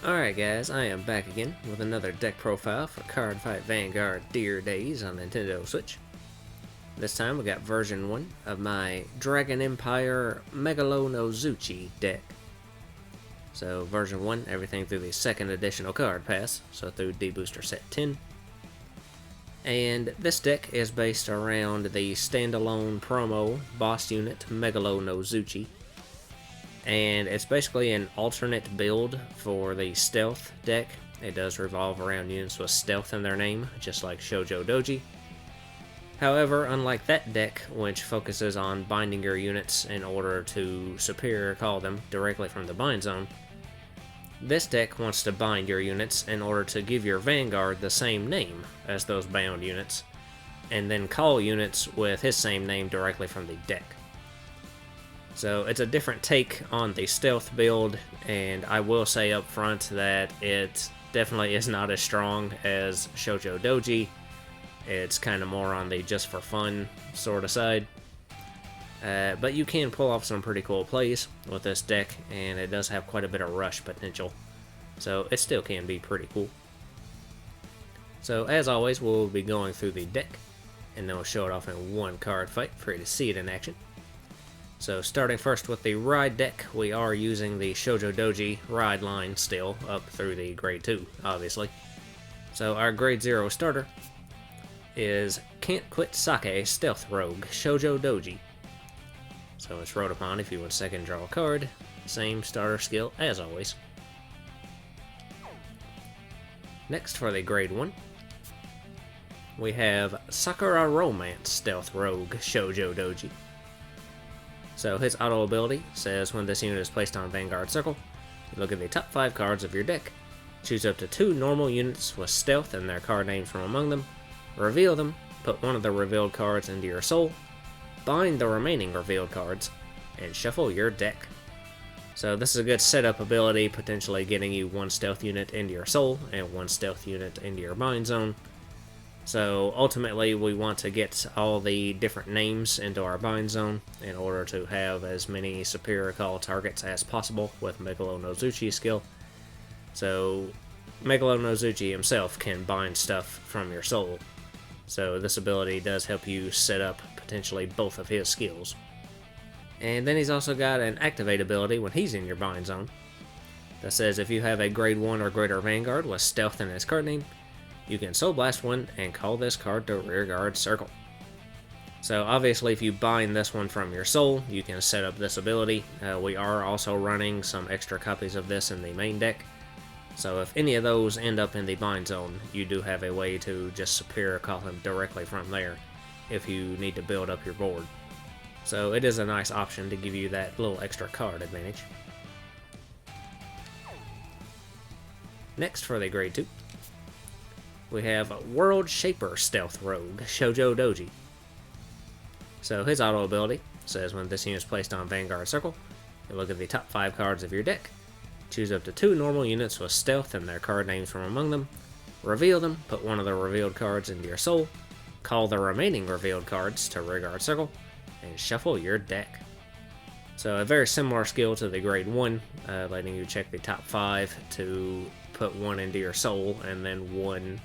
Alright guys, I am back again with another deck profile for Cardfight Vanguard Dear Days on Nintendo Switch. This time we got version 1 of my Dragon Empire Megalonozuchi deck. So version 1, everything through the second additional card pass, so through D-Booster Set 10. And this deck is based around the standalone promo boss unit Megalonozuchi. And it's basically an alternate build for the stealth deck. It does revolve around units with stealth in their name, just like Shoujo Doji. However, unlike that deck, which focuses on binding your units in order to superior call them directly from the bind zone, this deck wants to bind your units in order to give your Vanguard the same name as those bound units, and then call units with his same name directly from the deck. So it's a different take on the stealth build, and I will say up front that it definitely is not as strong as Shoujo Doji. It's kind of more on the just for fun sort of side. But you can pull off some pretty cool plays with this deck, and it does have quite a bit of rush potential. So it still can be pretty cool. So as always, we'll be going through the deck, and then we'll show it off in one card fight for you to see it in action. So starting first with the Ride deck, we are using the Shoujo Doji Ride line still, up through the Grade 2, obviously. So our Grade 0 starter is Can't Quit Sake Stealth Rogue Shoujo Doji. So it's wrote upon if you would second draw a card, same starter skill as always. Next for the Grade 1, we have Sakura Romance Stealth Rogue Shoujo Doji. So his auto ability says when this unit is placed on Vanguard Circle, you look at the top 5 cards of your deck, choose up to 2 normal units with stealth and their card names from among them, reveal them, put one of the revealed cards into your soul, bind the remaining revealed cards, and shuffle your deck. So this is a good setup ability, potentially getting you 1 stealth unit into your soul and 1 stealth unit into your bind zone. So ultimately we want to get all the different names into our bind zone in order to have as many superior call targets as possible with Megalonozuchi's skill. So Megalonozuchi himself can bind stuff from your soul. So this ability does help you set up potentially both of his skills. And then he's also got an activate ability when he's in your bind zone that says if you have a grade 1 or greater Vanguard with stealth in his card name, you can Soul Blast one and call this card to rearguard circle. So obviously if you bind this one from your soul, you can set up this ability. We are also running some extra copies of this in the main deck. So if any of those end up in the bind zone, you do have a way to just superior call him directly from there if you need to build up your board. So it is a nice option to give you that little extra card advantage. Next for the Grade 2, we have World Shaper Stealth Rogue Shoujo Doji. So his auto ability says when this unit is placed on Vanguard Circle, you look at the top 5 cards of your deck, choose up to 2 normal units with stealth and their card names from among them, reveal them, put one of the revealed cards into your soul, call the remaining revealed cards to rearguard circle, and shuffle your deck. So a very similar skill to the Grade 1, letting you check the top 5 to put 1 into your soul and then 1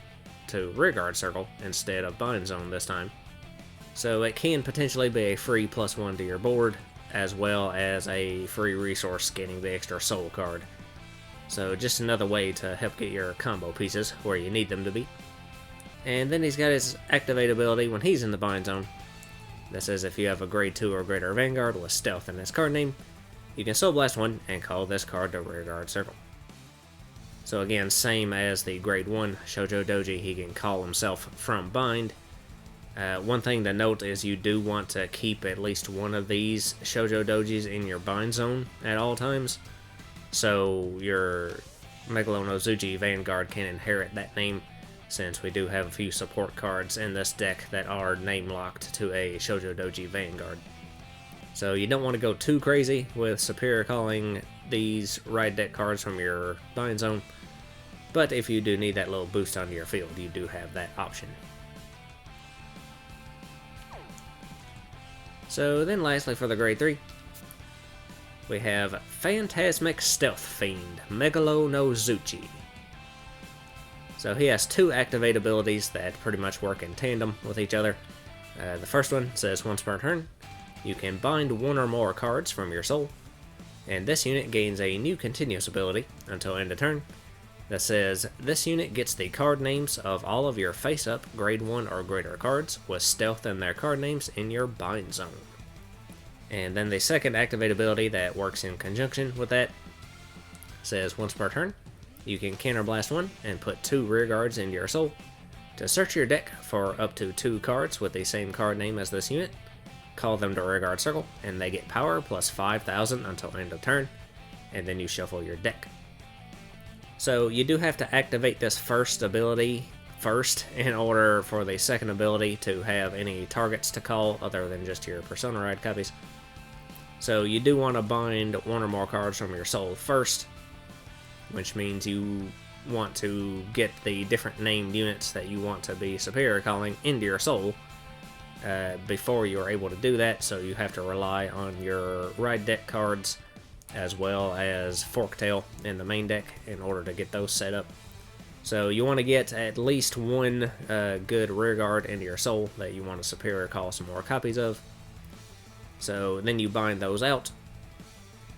to rearguard circle instead of bind zone this time. So it can potentially be a free +1 to your board, as well as a free resource getting the extra soul card. So just another way to help get your combo pieces where you need them to be. And then he's got his activate ability when he's in the bind zone. That says if you have a grade 2 or greater Vanguard with stealth in his card name, you can Soul Blast one and call this card to rearguard circle. So again, same as the Grade 1 Shoujo Doji, he can call himself from bind. One thing to note is you do want to keep at least one of these Shoujo Dojis in your bind zone at all times, so your Megalonozuchi Vanguard can inherit that name, since we do have a few support cards in this deck that are name locked to a Shoujo Doji Vanguard. So you don't want to go too crazy with superior calling these Ride deck cards from your bind zone, but if you do need that little boost onto your field, you do have that option. So then lastly for the Grade 3, we have Phantasmic Stealth Fiend Megalonozuchi. So he has two activate abilities that pretty much work in tandem with each other. The first one says once per turn, you can bind one or more cards from your soul, and this unit gains a new continuous ability until end of turn that says this unit gets the card names of all of your face-up grade 1 or greater cards with stealth in their card names in your bind zone. And then the second activate ability that works in conjunction with that says once per turn, you can counterblast one and put 2 rear guards into your soul. To search your deck for up to 2 cards with the same card name as this unit, call them to rear guard circle, and they get power plus 5,000 until end of turn, and then you shuffle your deck. So you do have to activate this first ability first in order for the second ability to have any targets to call other than just your Persona Ride copies. So you do want to bind 1 or more cards from your soul first, which means you want to get the different named units that you want to be superior calling into your soul before you're able to do that, so you have to rely on your ride deck cards as well as Forktail in the main deck in order to get those set up. So you want to get at least 1 good rear guard into your soul that you want to superior call some more copies of. So then you bind those out,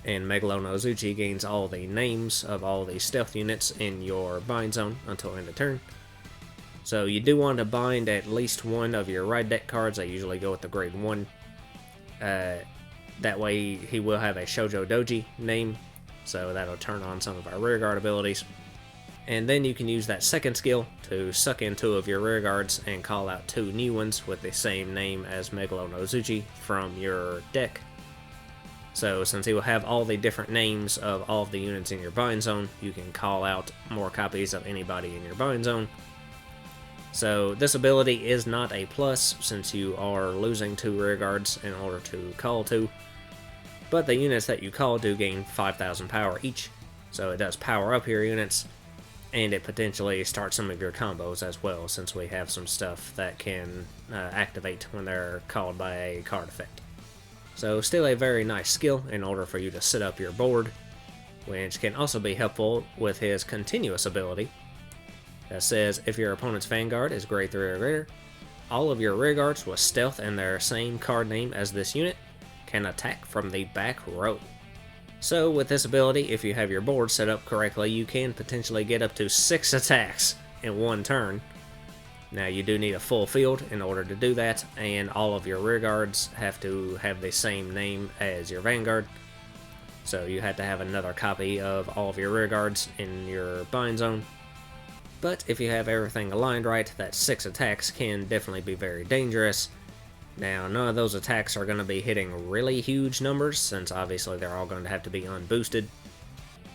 and Megalonozuchi gains all the names of all the stealth units in your bind zone until end of turn. So you do want to bind at least 1 of your ride deck cards. I usually go with the grade 1. That way he will have a Shoujo Doji name, so that'll turn on some of our rear guard abilities. And then you can use that second skill to suck in 2 of your rear guards and call out 2 new ones with the same name as Megalonozuchi from your deck. So since he will have all the different names of all of the units in your bind zone, you can call out more copies of anybody in your bind zone. So this ability is not a plus since you are losing 2 rear guards in order to call 2. But the units that you call do gain 5,000 power each, so it does power up your units, and it potentially starts some of your combos as well, since we have some stuff that can activate when they're called by a card effect. So still a very nice skill in order for you to set up your board, which can also be helpful with his continuous ability that says if your opponent's Vanguard is grade 3 or greater, all of your rear guards with stealth and their same card name as this unit can attack from the back row. So with this ability, if you have your board set up correctly, you can potentially get up to 6 attacks in 1 turn. Now you do need a full field in order to do that, and all of your rear guards have to have the same name as your Vanguard. So you have to have another copy of all of your rear guards in your bind zone. But if you have everything aligned right, that 6 attacks can definitely be very dangerous. Now, none of those attacks are going to be hitting really huge numbers, since obviously they're all going to have to be unboosted.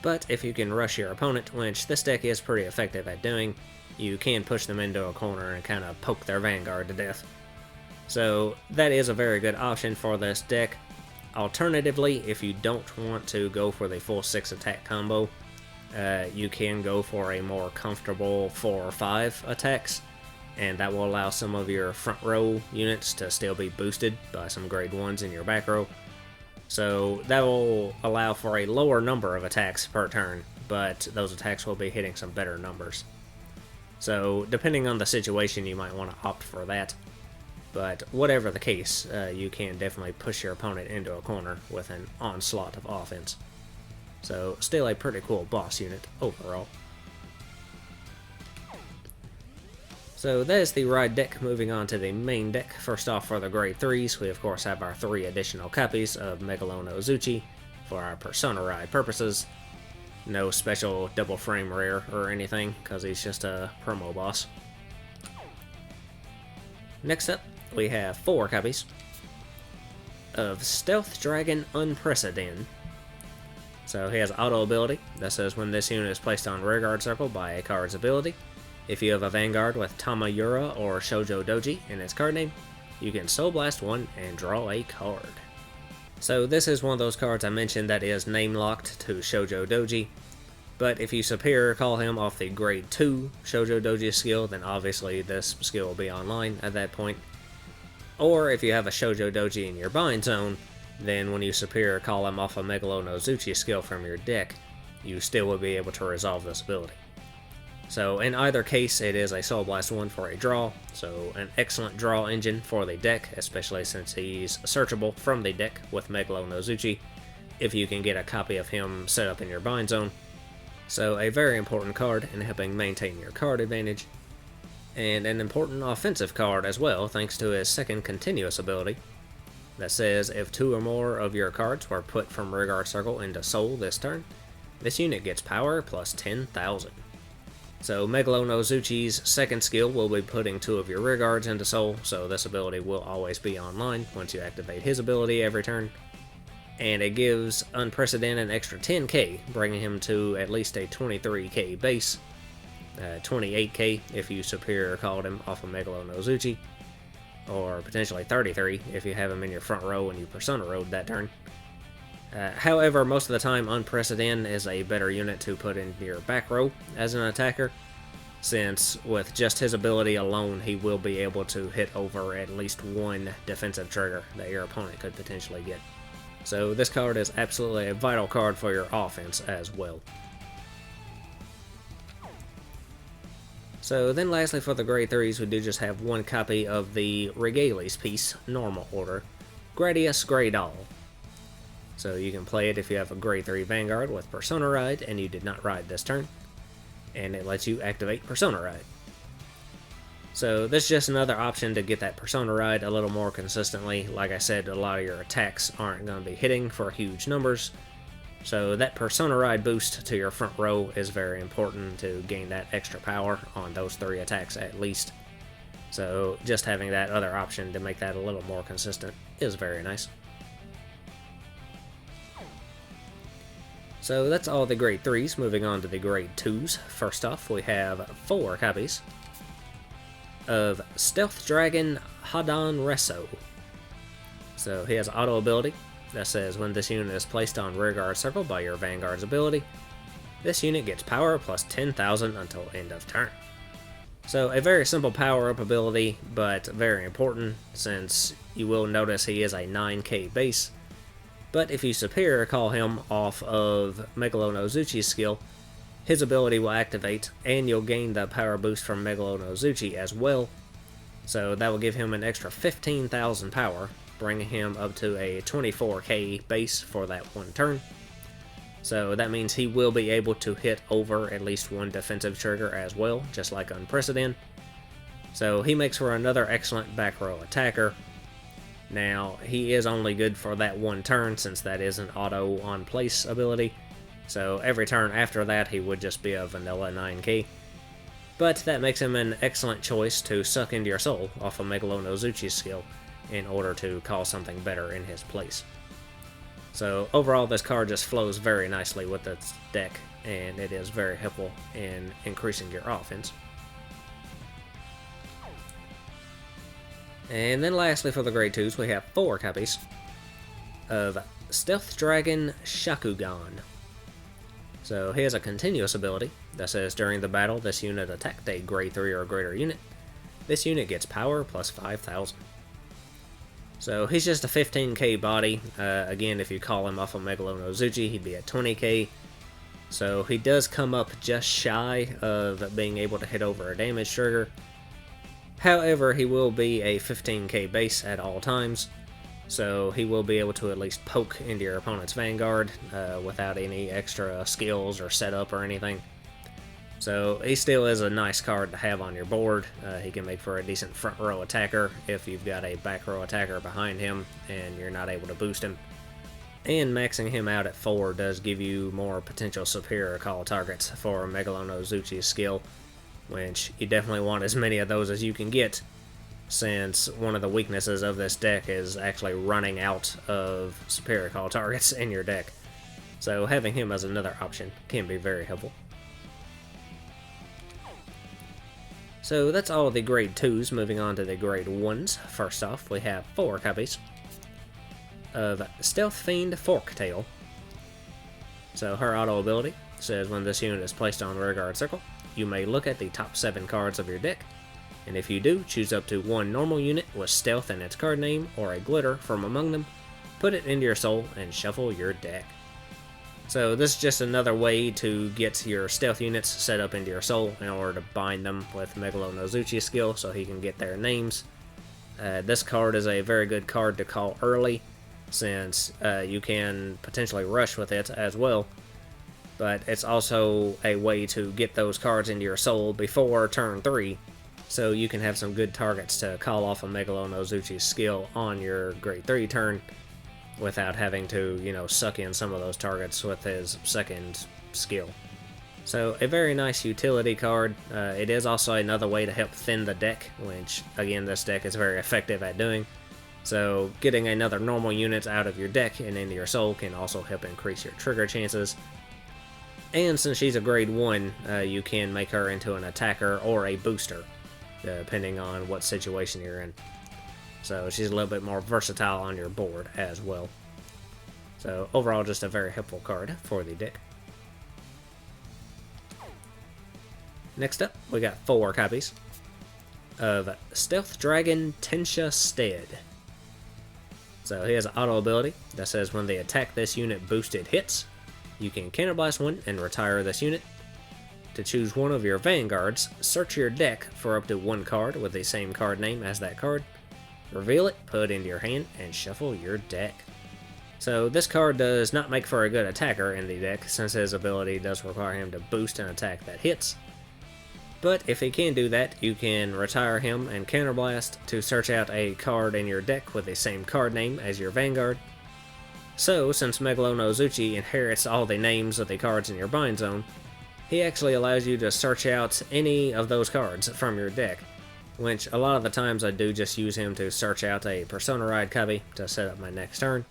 But if you can rush your opponent, which this deck is pretty effective at doing, you can push them into a corner and kind of poke their Vanguard to death. So that is a very good option for this deck. Alternatively, if you don't want to go for the full 6 attack combo, you can go for a more comfortable 4 or 5 attacks, and that will allow some of your front row units to still be boosted by some grade 1s in your back row. So that will allow for a lower number of attacks per turn, but those attacks will be hitting some better numbers. So depending on the situation, you might want to opt for that. But whatever the case, you can definitely push your opponent into a corner with an onslaught of offense. So still a pretty cool boss unit overall. So that is the ride deck. Moving on to the main deck. First off, for the grade 3s, we of course have our 3 additional copies of Megalonozuchi for our Persona Ride purposes. No special double frame rare or anything, because he's just a promo boss. Next up, we have 4 copies of Stealth Dragon Unprecedented. So he has auto ability that says when this unit is placed on rearguard circle by a card's ability, if you have a Vanguard with Tamayura or Shoujo Doji in its card name, you can Soul Blast one and draw a card. So this is one of those cards I mentioned that is name locked to Shoujo Doji, but if you superior call him off the grade 2 Shoujo Doji skill, then obviously this skill will be online at that point. Or if you have a Shoujo Doji in your bind zone, then when you superior call him off a Megalonozuchi skill from your deck, you still will be able to resolve this ability. So in either case, it is a Soul Blast 1 for a draw, so an excellent draw engine for the deck, especially since he's searchable from the deck with Megalonozuchi, if you can get a copy of him set up in your bind zone. So a very important card in helping maintain your card advantage, and an important offensive card as well, thanks to his second continuous ability, that says if 2 or more of your cards were put from Rearguard Circle into Soul this turn, this unit gets power plus 10,000. So Megalonozuchi's second skill will be putting 2 of your Rearguards into Soul, so this ability will always be online once you activate his ability every turn. And it gives Unprecedented an extra 10k, bringing him to at least a 23k base, 28k if you superior called him off of Megalonozuchi, or potentially 33 if you have him in your front row and you Persona Road that turn. However, most of the time, Unprecedented is a better unit to put in your back row as an attacker, since with just his ability alone, he will be able to hit over at least one defensive trigger that your opponent could potentially get. So this card is absolutely a vital card for your offense as well. So then lastly for the grade 3s, we do just have one copy of the Regales piece, normal order, Gradius Greydol. So you can play it if you have a grade 3 Vanguard with Persona Ride and you did not ride this turn, and it lets you activate Persona Ride. So this is just another option to get that Persona Ride a little more consistently. Like I said, a lot of your attacks aren't going to be hitting for huge numbers, so that Persona Ride boost to your front row is very important to gain that extra power on those 3 attacks at least. So just having that other option to make that a little more consistent is very nice. So that's all the grade 3s, moving on to the grade 2s. First off, we have 4 copies of Stealth Dragon Hadan Reso. So he has auto ability that says when this unit is placed on Rearguard Circle by your Vanguard's ability, this unit gets power plus 10,000 until end of turn. So a very simple power-up ability, but very important, since you will notice he is a 9k base. But if you superior call him off of Megalonozuchi's skill, his ability will activate, and you'll gain the power boost from Megalonozuchi as well. So that will give him an extra 15,000 power, bringing him up to a 24k base for that one turn. So that means he will be able to hit over at least one defensive trigger as well, just like Unprecedented. So he makes for another excellent back row attacker. Now, he is only good for that one turn, since that is an auto on place ability, so every turn after that he would just be a vanilla 9k. But that makes him an excellent choice to suck into your soul off of Megalonozuchi's skill in order to call something better in his place. So overall, this card just flows very nicely with this deck, and it is very helpful in increasing your offense. And then lastly for the grade 2s, we have 4 copies of Stealth Dragon Shakugan. So he has a continuous ability that says during the battle this unit attacked a grade 3 or greater unit. This unit gets power plus 5,000. So he's just a 15k body. Again, if you call him off of Megalonozuchi, he'd be at 20k. So he does come up just shy of being able to hit over a damage trigger. However, he will be a 15k base at all times, so he will be able to at least poke into your opponent's Vanguard without any extra skills or setup or anything. So he still is a nice card to have on your board. He can make for a decent front row attacker if you've got a back row attacker behind him and you're not able to boost him. And maxing him out at 4 does give you more potential superior call targets for Megalonozuchi's skill, which you definitely want as many of those as you can get, since one of the weaknesses of this deck is actually running out of superior call targets in your deck. So having him as another option can be very helpful. So that's all the grade 2s, moving on to the grade 1s. First off, we have 4 copies of Stealth Fiend Forktail. So her auto ability says when this unit is placed on Rearguard Circle, you may look at the top 7 cards of your deck, and if you do, choose up to one normal unit with Stealth in its card name or a glitter from among them, put it into your soul, and shuffle your deck. So this is just another way to get your stealth units set up into your soul in order to bind them with Megalonozuchi's skill so he can get their names. This card is a very good card to call early, since you can potentially rush with it as well. But it's also a way to get those cards into your soul before turn 3, so you can have some good targets to call off a Megalonozuchi's skill on your grade 3 turn, without having to, suck in some of those targets with his second skill. So, a very nice utility card. It is also another way to help thin the deck, which, again, this deck is very effective at doing. So, getting another normal unit out of your deck and into your soul can also help increase your trigger chances. And since she's a grade 1, you can make her into an attacker or a booster, depending on what situation you're in. So she's a little bit more versatile on your board as well. So overall, just a very helpful card for the deck. Next up, we got 4 copies of Stealth Dragon Tensha Stead. So he has an auto ability that says when they attack this unit boosted hits, you can counterblast one and retire this unit. To choose one of your Vanguards, search your deck for up to 1 card with the same card name as that card. Reveal it, put it into your hand, and shuffle your deck. So this card does not make for a good attacker in the deck, since his ability does require him to boost an attack that hits. But if he can do that, you can retire him and counterblast to search out a card in your deck with the same card name as your Vanguard. So, since Megalonozuchi inherits all the names of the cards in your bind zone, he actually allows you to search out any of those cards from your deck, which a lot of the times I do just use him to search out a Persona Ride copy to set up my next turn.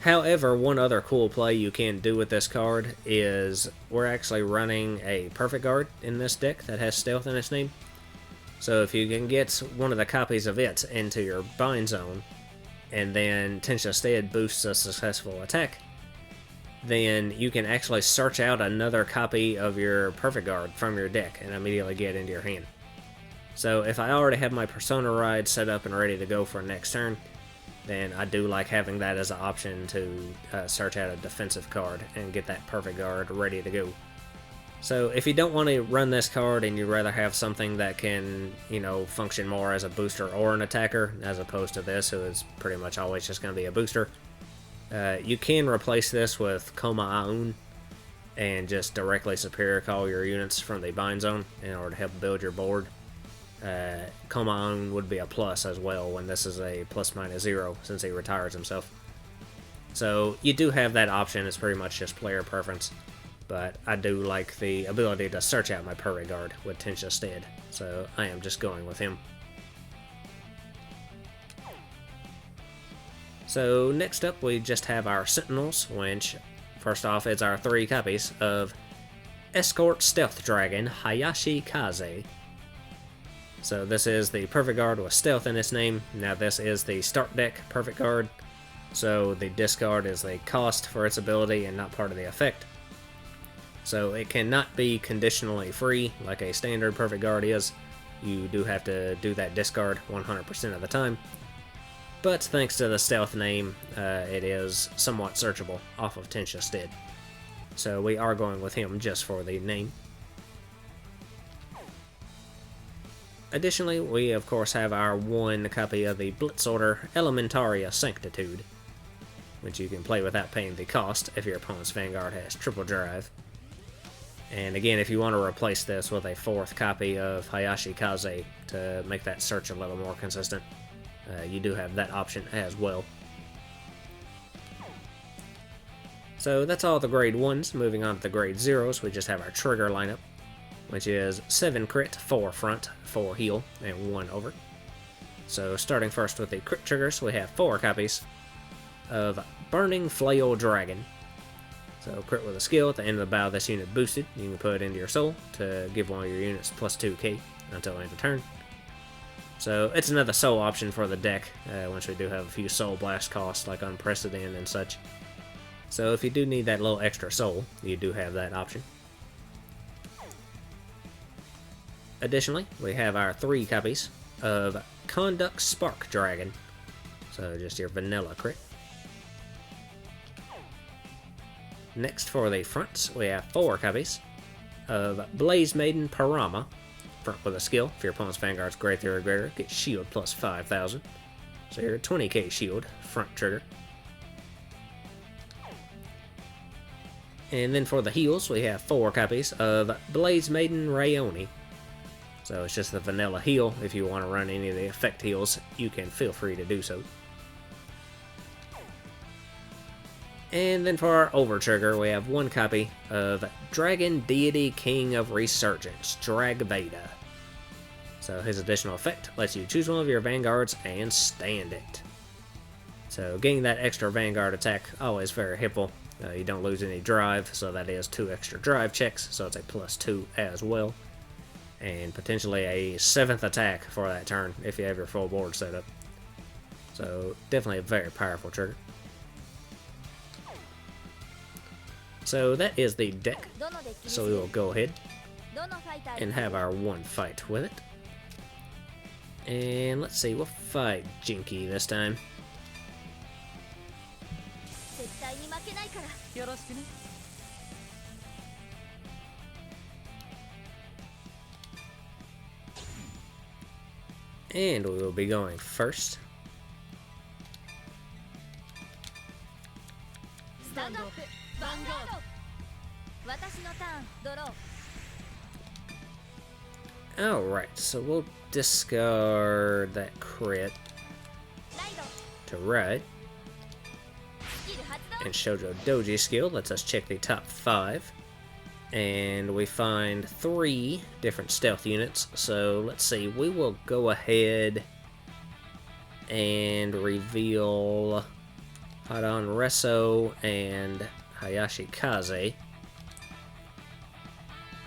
However, one other cool play you can do with this card is we're actually running a Perfect Guard in this deck that has Stealth in its name. So if you can get one of the copies of it into your bind zone, and then Tensha Stead boosts a successful attack, then you can actually search out another copy of your Perfect Guard from your deck and immediately get into your hand. So if I already have my Persona Ride set up and ready to go for next turn, then I do like having that as an option to search out a defensive card and get that Perfect Guard ready to go. So if you don't want to run this card and you'd rather have something that can, function more as a booster or an attacker, as opposed to this, who is pretty much always just going to be a booster, you can replace this with Koma Aun and just directly superior call your units from the bind zone in order to help build your board. Koma Aun would be a plus as well when this is a ±0 since he retires himself. So you do have that option. It's pretty much just player preference. But I do like the ability to search out my Perfect Guard with Tensha Stead, so I am just going with him. So next up we just have our Sentinels, which first off is our 3 copies of Escort Stealth Dragon Hayashi Kaze. So this is the Perfect Guard with Stealth in its name. Now this is the start deck Perfect Guard, so the discard is the cost for its ability and not part of the effect. So it cannot be conditionally free like a standard Perfect Guard is. You do have to do that discard 100% of the time. But thanks to the Stealth name, it is somewhat searchable off of Tensha Stead. So we are going with him just for the name. Additionally, we of course have our 1 copy of the Blitz Order Elementaria Sanctitude, which you can play without paying the cost if your opponent's Vanguard has triple drive. And again, if you want to replace this with a 4th copy of Hayashi Kaze to make that search a little more consistent, you do have that option as well. So that's all the grade 1s. Moving on to the grade 0s, we just have our trigger lineup, which is 7 crit, 4 front, 4 heal, and 1 over. So starting first with the crit triggers, we have 4 copies of Burning Flail Dragon. So crit with a skill at the end of the battle this unit boosted, you can put it into your soul to give one of your units plus 2k until end of turn. So it's another soul option for the deck, once we do have a few soul blast costs like Unprecedented and such. So if you do need that little extra soul, you do have that option. Additionally, we have our 3 copies of Conduct Spark Dragon. So just your vanilla crit. Next for the fronts, we have 4 copies of Blaze Maiden Parama. Front with a skill. If your opponent's Vanguard's greater or greater, get shield plus 5,000. So you're 20k shield, front trigger. And then for the heals, we have 4 copies of Blaze Maiden Rayoni. So it's just the vanilla heal. If you want to run any of the effect heals, you can feel free to do so. And then for our over trigger, we have 1 copy of Dragon Deity King of Resurgence, Dragveda. So his additional effect lets you choose one of your Vanguards and stand it. So getting that extra Vanguard attack, always very helpful. You don't lose any drive, so that is 2 extra drive checks, so it's a +2 as well. And potentially a 7th attack for that turn if you have your full board set up. So definitely a very powerful trigger. So that is the deck. So we will go ahead and have our 1 fight with it. And let's see, we'll fight Jinky this time. And we will be going first. Alright, so we'll discard that crit to ride. And Shoujo Doji skill lets us check the top 5. And we find 3 different stealth units. So let's see, we will go ahead and reveal Hadan Reso and Hayashi Kaze.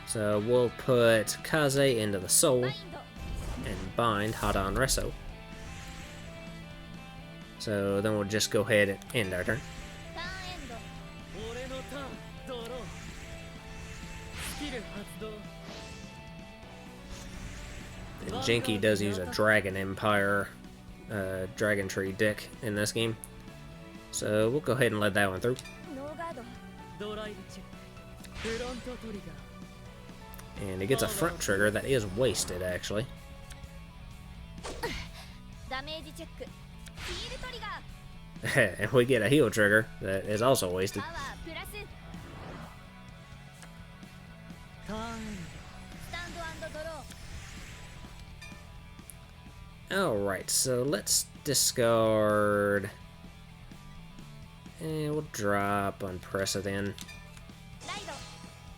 So we'll put Kaze into the soul and bind Hadan Reso. So then we'll just go ahead and end our turn. And Jinky does use a Dragon Empire Dragon Tree deck in this game. So we'll go ahead and let that one through. And it gets a front trigger that is wasted, actually. And we get a heal trigger that is also wasted. Alright, so let's discard. And we'll drop Unprecedented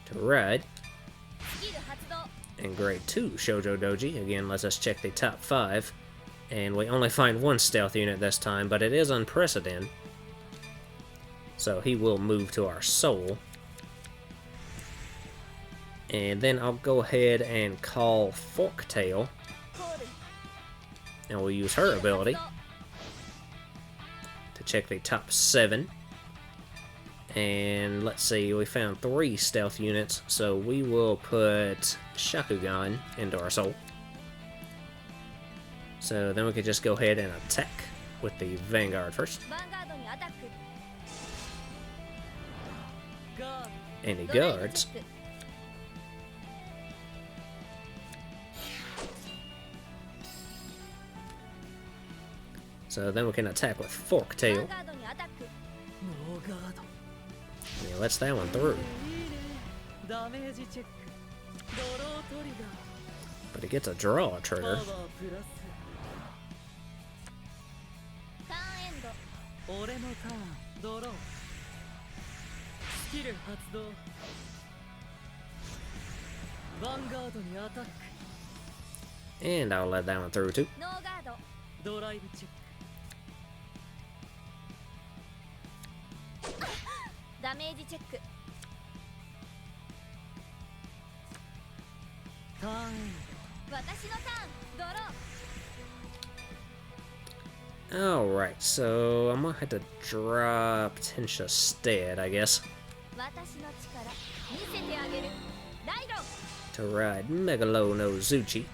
to ride. And grade 2 Shoujo Doji again lets us check the top 5. And we only find 1 stealth unit this time, but it is Unprecedented. So he will move to our soul. And then I'll go ahead and call Forktail. And we'll use her ability to check the top 7. And let's see, we found 3 stealth units, so we will put Shakugan into our soul. So then we could just go ahead and attack with the Vanguard first. And he guards. So then we can attack with Forktail. Yeah, lets that one through. But he gets a draw trigger. And I'll let that one through too. Alright, so I'm gonna have to drop Tensha Stead, I guess, to ride Megalonozuchi.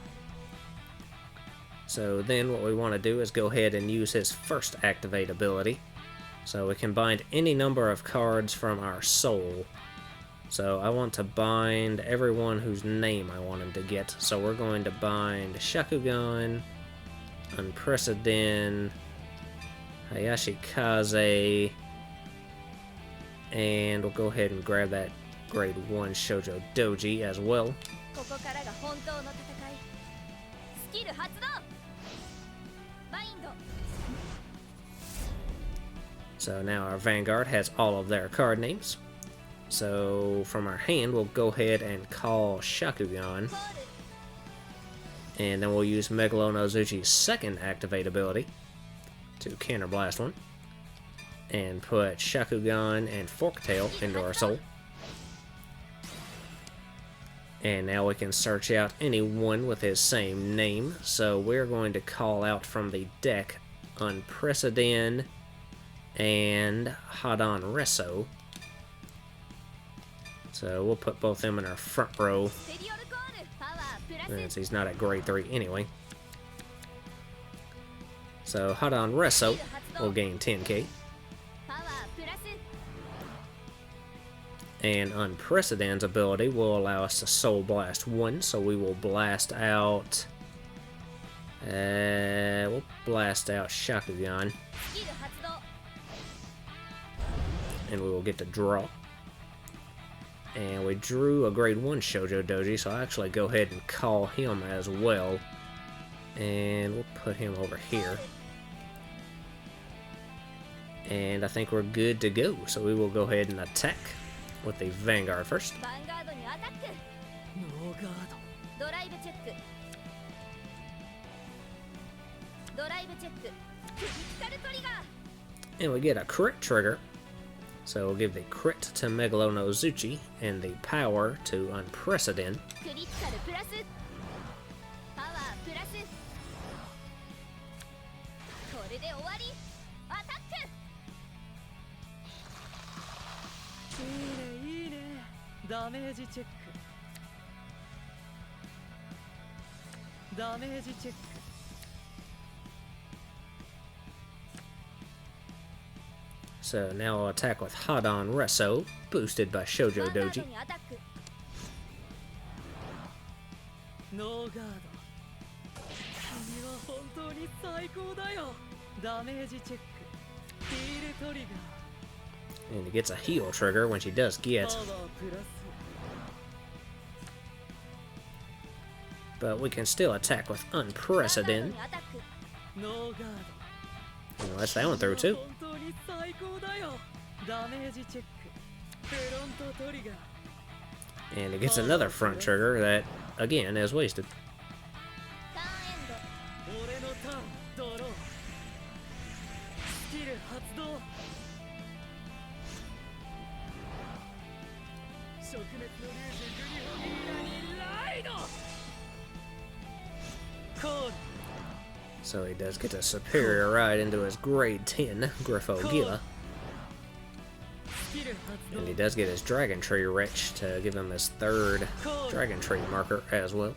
So then what we want to do is go ahead and use his first activate ability So we can bind any number of cards from our soul. So I want to bind everyone whose name I want him to get. So we're going to bind Shakugan, Unprecedented, Hayashi Kaze, and we'll go ahead and grab that grade 1 Shoujo Doji as well. So now our Vanguard has all of their card names. So from our hand, we'll go ahead and call Shakugan. And then we'll use Megalonozuchi's second activate ability to counterblast one. And put Shakugan and Forktail into our soul. And now we can search out anyone with his same name. So we're going to call out from the deck Unprecedented and Hadan Resso. So we'll put both them in our front row, since he's not at grade 3 anyway. So Hadan Resso will gain 10k. And Unprecedented's ability will allow us to Soul Blast 1, so we will blast out... we'll blast out Shakugan. And we will get to draw. And we drew a grade 1 Shoujo Doji, so I'll actually go ahead and call him as well. And we'll put him over here. And I think we're good to go, so we will go ahead and attack with the Vanguard first. And we get a crit trigger. So we'll give the crit to Megalonozuchi and the power to Unprecedented. So now I'll attack with Hadan Resso, boosted by Shoujo Doji. And it gets a heal trigger when she does get. But we can still attack with Unprecedented. Well, that's that one through too. And it gets another front trigger that, again, is wasted. So he does get a superior ride into his grade 10 Griffo Gila. And he does get his Dragon Tree Wretch to give him his third Dragon Tree marker as well.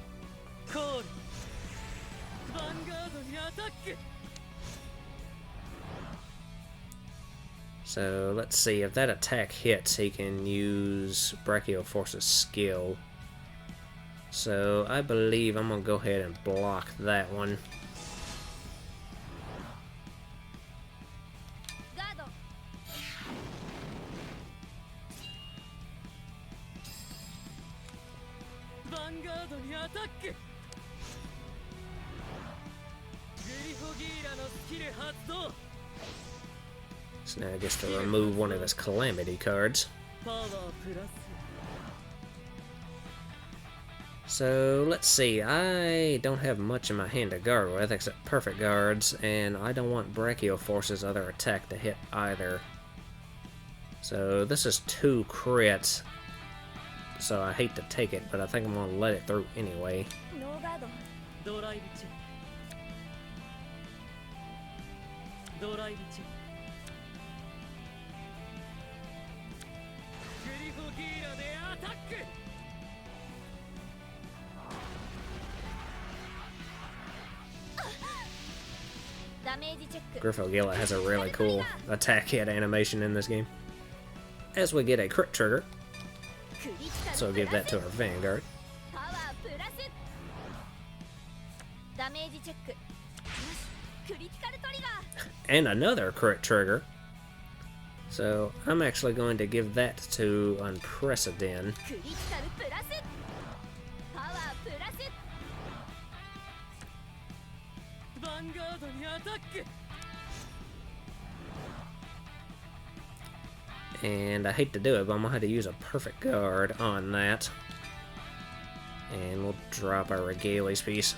So let's see, if that attack hits, he can use Brachio Force's skill. So I believe I'm going to go ahead and block that one. So now he gets to remove one of his Calamity cards. So let's see, I don't have much in my hand to guard with except Perfect Guards, and I don't want Brachio Force's other attack to hit either. So this is 2 crits, so I hate to take it, but I think I'm going to let it through anyway. Griffogilla has a really cool attack hit animation in this game. As we get a crit trigger, so we'll give that to our Vanguard. And another crit trigger. So I'm actually going to give that to Unprecedented. And I hate to do it, but I'm gonna have to use a perfect guard on that. And we'll drop our Regales piece.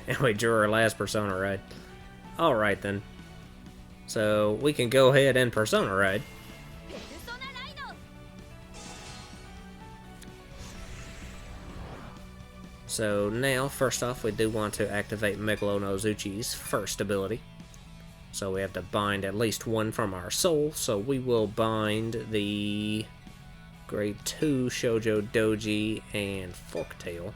And we drew our last Persona Ride. Alright then. So we can go ahead and Persona Ride. So now, first off, we do want to activate Megalonozuchi's first ability. So we have to bind at least one from our soul, so we will bind the Grade 2 Shoujo Doji and Forktail.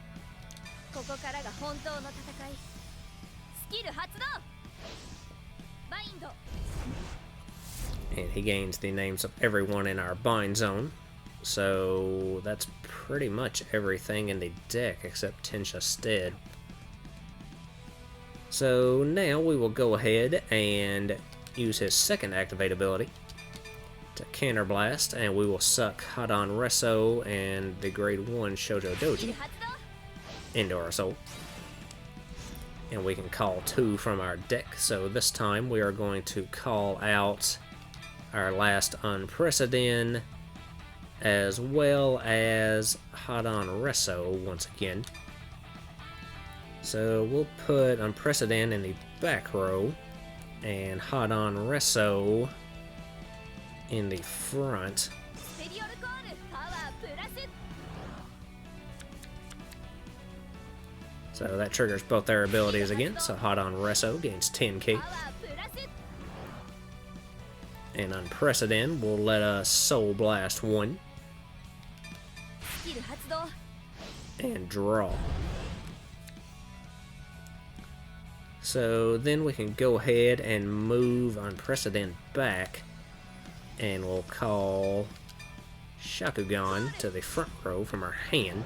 And he gains the names of everyone in our bind zone. So that's pretty much everything in the deck except Tensha Stead. So now we will go ahead and use his second activate ability to counterblast, and we will suck Hadon Reso and the Grade 1 Shoujo Doji into our soul. And we can call 2 from our deck, so this time we are going to call out our last Unprecedented, as well as Hadon Reso once again. So we'll put Unprecedented in the back row, and Hadon Reso in the front. So that triggers both their abilities again, so Hadon Reso gains 10k. And Unprecedented will let us Soul Blast 1. And draw. So then we can go ahead and move Unprecedented back, and we'll call Shakugan to the front row from our hand.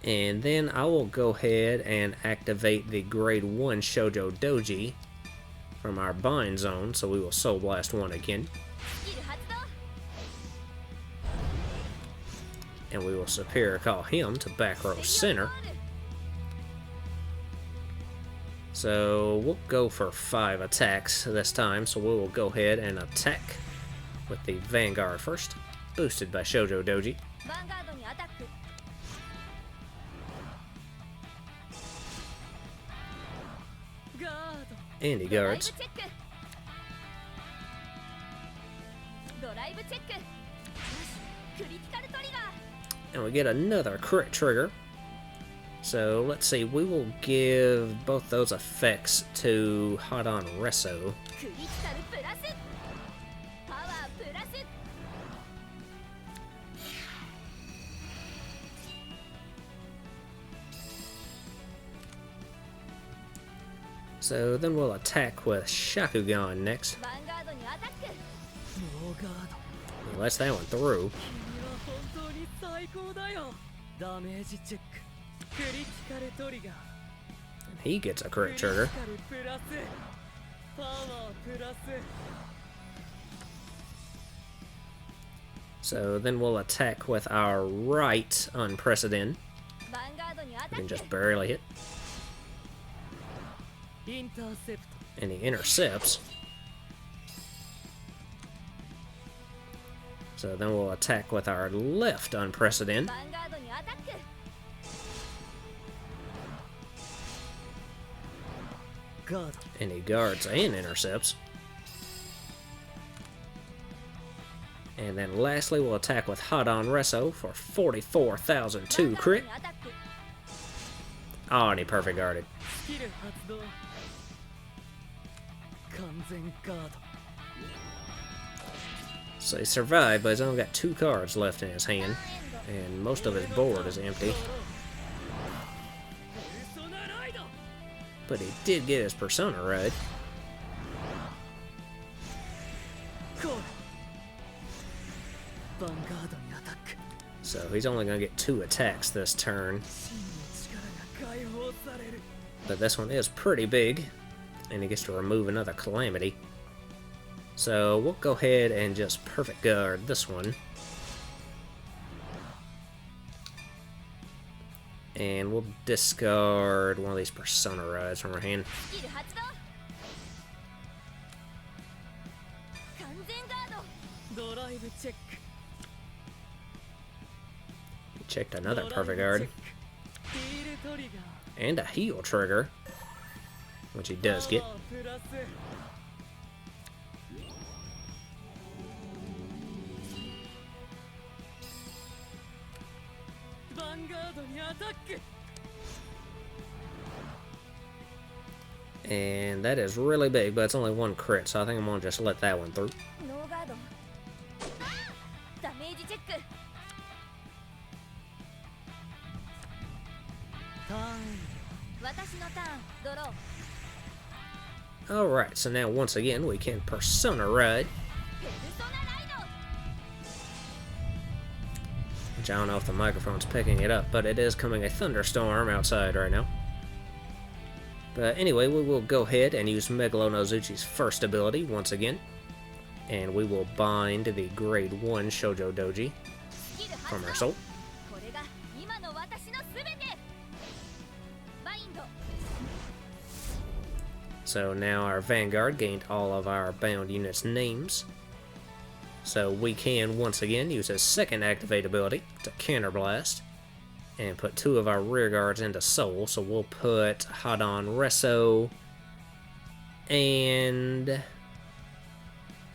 And then I will go ahead and activate the Grade 1 Shoujo Doji from our bind zone, so we will Soul Blast 1 again. And we will Superior Call him to back row center. So we'll go for 5 attacks this time, so we will go ahead and attack with the Vanguard first, boosted by Shoujo Doji. And he guards. And we get another crit trigger. So let's see, we will give both those effects to Hadon Reso. So then we'll attack with Shakugan next. Well, that's that one through. And he gets a crit trigger. So then we'll attack with our right Unprecedented. We can just barely hit. And he intercepts. So then we'll attack with our left Unprecedented. And he guards and intercepts. And then lastly we'll attack with Hadon Reso for 44,002 crit. Oh, and he perfect guarded. So he survived, but he's only got 2 cards left in his hand, and most of his board is empty. But he did get his persona right. So he's only going to get 2 attacks this turn. But this one is pretty big, and he gets to remove another calamity. So we'll go ahead and just perfect guard this one. And we'll discard one of these persona rides from our hand. Checked another perfect guard. And a heal trigger, which he does get. And that is really big, but it's only 1 crit, so I think I'm gonna just let that one through. Alright, so now once again we can persona ride. Which I don't know if the microphone's picking it up, but it is coming a thunderstorm outside right now. But anyway, we will go ahead and use Megalonozuchi's first ability once again. And we will bind the grade 1 Shoujo Doji from our soul. So now our Vanguard gained all of our bound units' names. So we can once again use his second activate ability to counterblast and put 2 of our rear guards into soul. So we'll put Hadon Resso and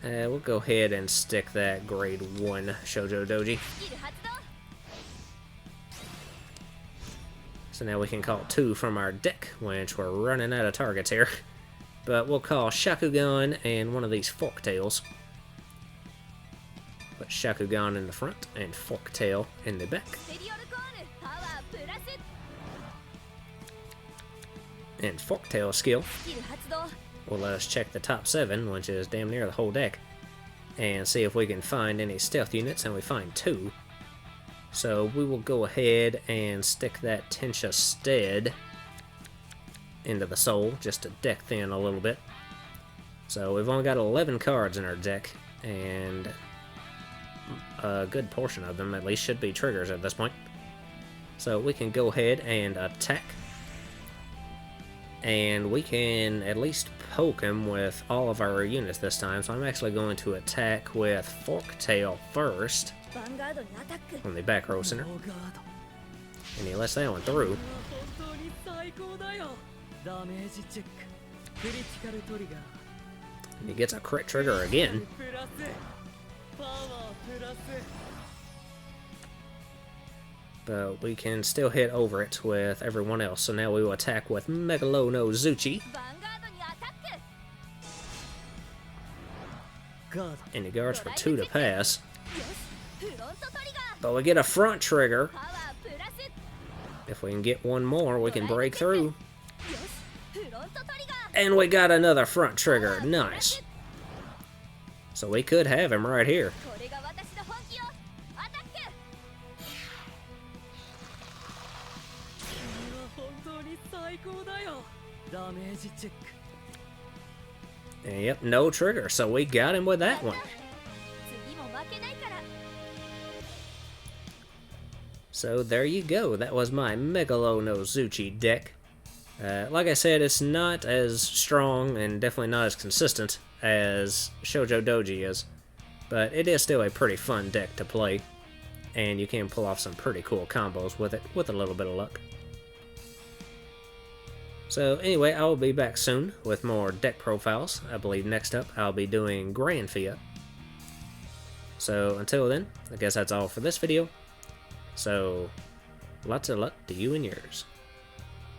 we'll go ahead and stick that grade 1 Shoujo Doji. So now we can call 2 from our deck, which we're running out of targets here. But we'll call Shakugan and one of these Forktails. Put Shakugan in the front and Forktail in the back. And Forktail skill will let us check the top 7, which is damn near the whole deck, and see if we can find any stealth units, and we find 2. So we will go ahead and stick that Tensha Stead into the soul, just to deck thin a little bit. So we've only got 11 cards in our deck, and a good portion of them at least should be triggers at this point. So we can go ahead and attack, and we can at least poke him with all of our units this time. So I'm actually going to attack with Forktail first on the back row center, and he lets that one through. And he gets a crit trigger again. But we can still hit over it with everyone else. So now we will attack with Megalonozuchi. And he guards for 2 to pass. But we get a front trigger. If we can get one more, we can break through. And we got another front trigger. Nice. So we could have him right here. And yep, no trigger. So we got him with that one. So there you go. That was my Megalonozuchi deck. Like I said, it's not as strong and definitely not as consistent as Shoujo Doji is, but it is still a pretty fun deck to play, and you can pull off some pretty cool combos with it with a little bit of luck. So anyway, I will be back soon with more deck profiles. I believe next up I'll be doing Grand Fiat. So until then, I guess that's all for this video. So lots of luck to you and yours.